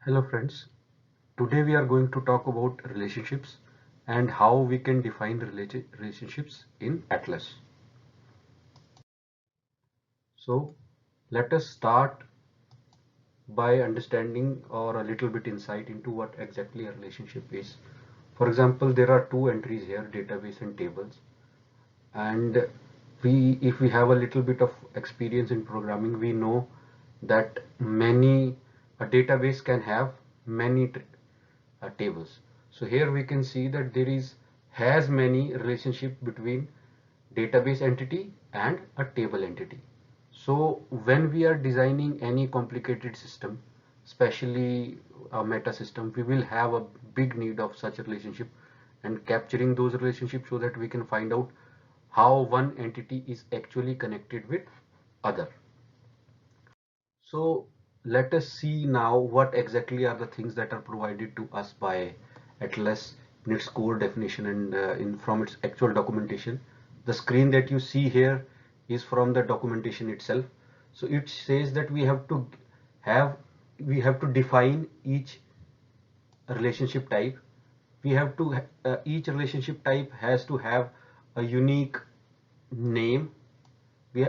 Hello friends, today we are going to talk about relationships and how we can define relationships in Atlas. So let us start by understanding or a little bit insight into what exactly a relationship is. For example, there are two entries here, database and tables. And if we have a little bit of experience in programming, we know that a database can have many tables. So here we can see that there is has many relationship between database entity and a table entity. So when we are designing any complicated system, especially a meta system, we will have a big need of such a relationship and capturing those relationships so that we can find out how one entity is actually connected with other. So let us see now what exactly are the things that are provided to us by Atlas in its core definition and from its actual documentation. The screen that you see here is from the documentation itself. So it says that have we have to define each relationship type. We have to each relationship type has to have a unique name. we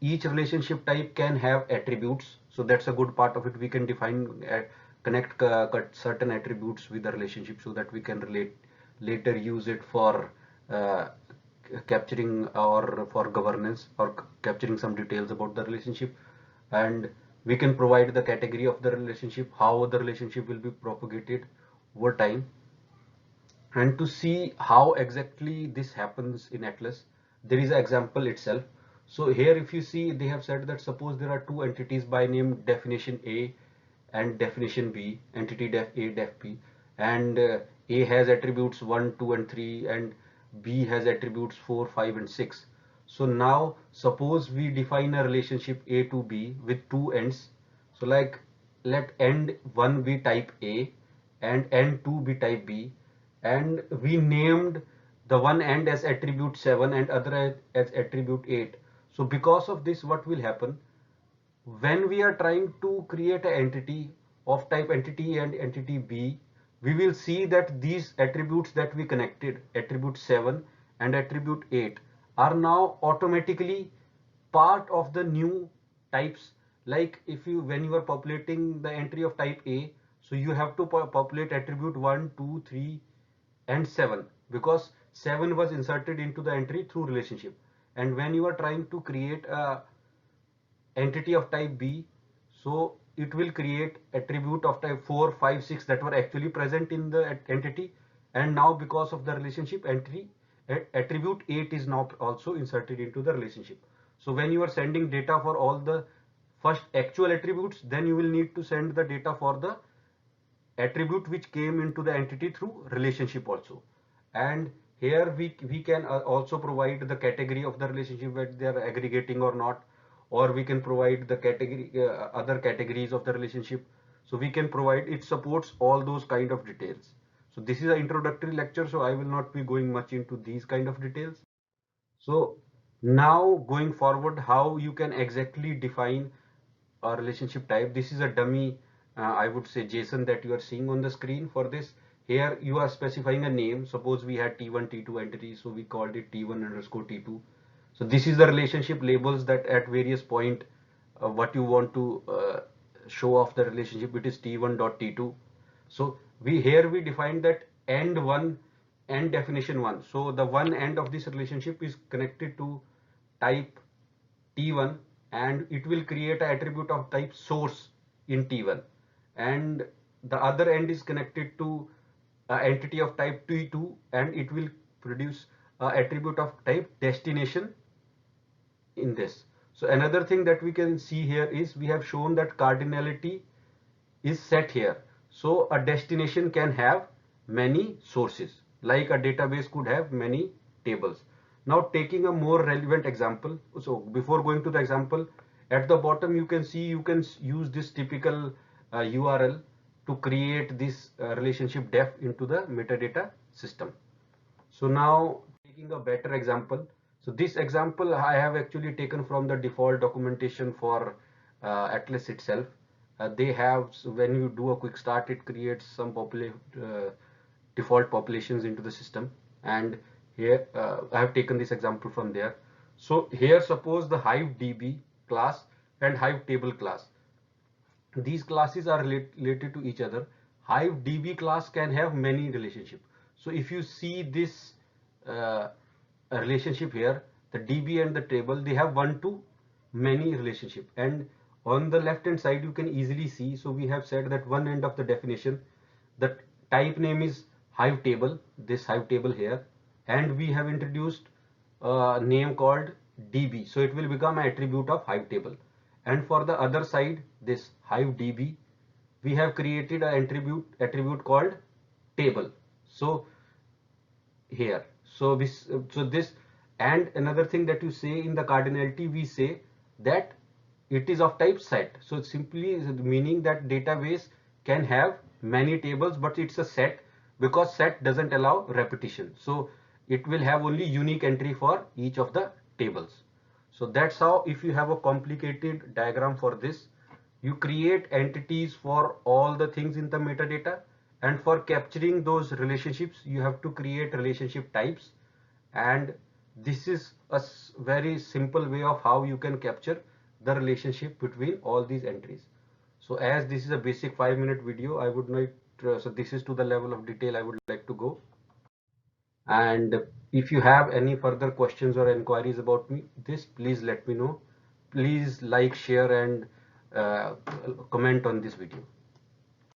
each relationship type can have attributes, so that's a good part of it. We can define connect certain attributes with the relationship so that we can later use it for uh, capturing or for governance or capturing some details about the relationship. And we can provide the category of the relationship, how the relationship will be propagated over time. And to see how exactly this happens in Atlas, there is an example itself. So here if you see, they have said that suppose there are two entities by name definition A and definition B, entity def A, def B, and A has attributes 1, 2 and 3 and B has attributes 4, 5 and 6. So now suppose we define a relationship A to B with two ends. So like let end 1 be type A and end 2 be type B, and we named the one end as attribute 7 and other as attribute 8. So because of this, what will happen when we are trying to create an entity of type entity and entity B, we will see that these attributes that we connected, attribute 7 and attribute 8, are now automatically part of the new types. Like if you when you are populating the entry of type A, so you have to populate attribute 1, 2, 3 and 7 because 7 was inserted into the entry through relationship. And when you are trying to create a entity of type B, so it will create attribute of type 4, 5, 6 that were actually present in the entity, and now because of the relationship entry, attribute 8 is now also inserted into the relationship. So when you are sending data for all the first actual attributes, then you will need to send the data for the attribute which came into the entity through relationship also. And here we can also provide the category of the relationship, whether they are aggregating or not, or we can provide the category other categories of the relationship. So we can provide, it supports all those kind of details. So this is an introductory lecture, so I will not be going much into these kind of details. So now going forward, how you can exactly define a relationship type. This is a dummy, I would say JSON that you are seeing on the screen. For this, here you are specifying a name. Suppose we had T1, T2 entity, so we called it T1 underscore T2. So this is the relationship labels that at various point what you want to show off the relationship. It is T1 dot T2. So we define that end one, end definition one. So the one end of this relationship is connected to type T1 and it will create an attribute of type source in T1, and the other end is connected to an entity of type T2 and it will produce an attribute of type destination in this. So another thing that we can see here is we have shown that cardinality is set here. So a destination can have many sources, like a database could have many tables. Now taking a more relevant example. So before going to the example, at the bottom you can see you can use this typical URL to create this relationship def into the metadata system. So now taking a better example. So this example I have actually taken from the default documentation for Atlas itself. they have, so when you do a quick start, it creates some default populations into the system. And here I have taken this example from there. So here suppose the Hive DB class and Hive table class, these classes are related to each other. Hive DB class can have many relationship. So if you see this uh, relationship here, the DB and the table, they have one to many relationship. And on the left hand side, you can easily see. So we have said that one end of the definition, the type name is Hive table, this Hive table here, and we have introduced a name called DB. So it will become an attribute of Hive table. And for the other side, this Hive DB, we have created an attribute called table. So here, so this, and another thing that you say in the cardinality, we say that it is of type set. So simply meaning that database can have many tables, but it's a set, because set doesn't allow repetition. So it will have only unique entry for each of the tables. So that's how, if you have a complicated diagram for this, you create entities for all the things in the metadata, and for capturing those relationships you have to create relationship types. And this is a very simple way of how you can capture the relationship between all these entries. So as this is a basic 5-minute video, I would not so this is to the level of detail I would like to go. And if you have any further questions or inquiries about this, please let me know. Please like, share, and comment on this video.